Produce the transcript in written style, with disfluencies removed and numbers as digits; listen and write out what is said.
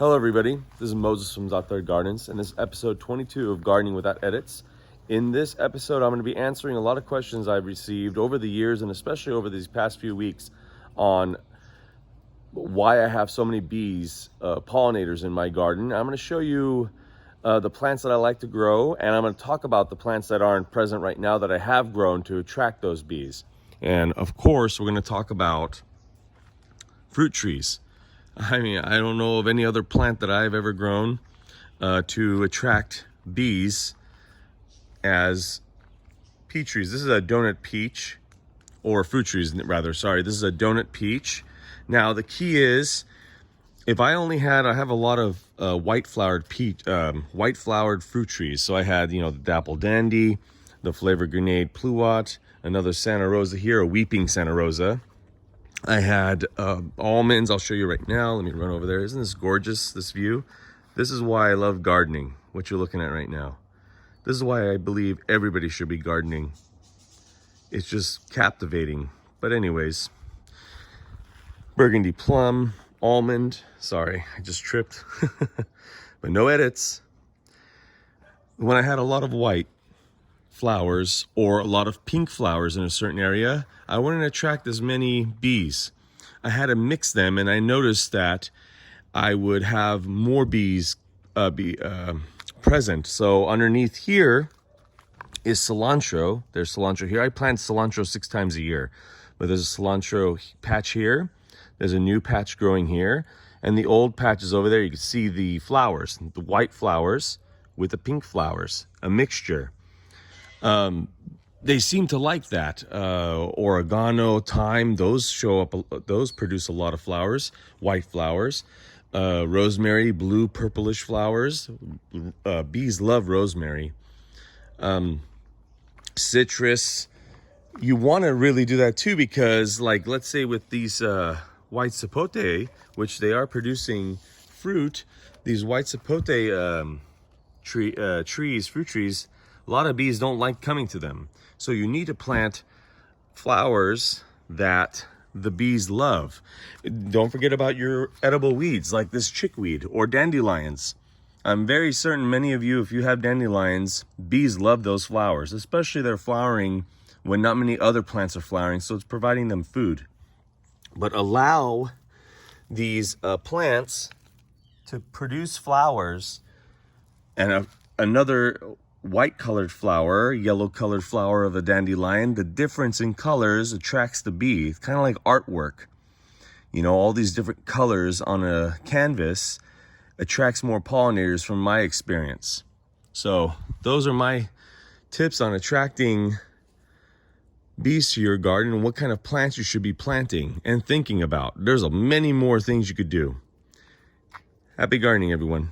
Hello everybody, this is Moses from ZAATAR Gardens, and this is episode 22 of Gardening Without Edits. In this episode, I'm going to be answering a lot of questions I've received over the years, and especially over these past few weeks, on why I have so many bees, pollinators in my garden. I'm going to show you the plants that I like to grow, and I'm going to talk about the plants that aren't present right now that I have grown to attract those bees. And of course, we're going to talk about fruit trees. I mean, I don't know of any other plant that I've ever grown to attract bees as peach trees. This is a donut peach, or fruit trees rather, sorry. This is a donut peach. Now the key is, if I have a lot of white flowered fruit trees. So I had, the dapple dandy, the flavor grenade pluot, another Santa Rosa here, a weeping Santa Rosa. I had almonds. I'll show you right now. Let me run over there. Isn't this gorgeous, this view? This is why I love gardening, what you're looking at right now. This is why I believe everybody should be gardening. It's just captivating. But anyways, burgundy plum, almond. Sorry, I just tripped. But no edits. When I had a lot of white flowers or a lot of pink flowers in a certain area, I wouldn't attract as many bees. I had to mix them, and I noticed that I would have more bees present. So underneath here is cilantro. There's cilantro here. I plant cilantro 6 times a year, but there's a cilantro patch here. There's a new patch growing here, and the old patch is over there. You can see the flowers, the white flowers with the pink flowers, a mixture. They seem to like that. Oregano, thyme, those produce a lot of flowers, white flowers. Rosemary, blue, purplish flowers. Bees love rosemary. Citrus, you want to really do that too, because like, let's say with these white sapote, which they are producing fruit, these white sapote fruit trees, a lot of bees don't like coming to them. So you need to plant flowers that the bees love. Don't forget about your edible weeds like this chickweed or dandelions. I'm very certain many of you, if you have dandelions, bees love those flowers, especially they're flowering when not many other plants are flowering, so it's providing them food. But allow these plants to produce flowers, and another white colored flower, yellow colored flower of a dandelion. The difference in colors attracts the bee. It's kind of like artwork. All these different colors on a canvas attracts more pollinators from my experience. So those are my tips on attracting bees to your garden and what kind of plants you should be planting and thinking about. There's many more things you could do. Happy gardening, everyone.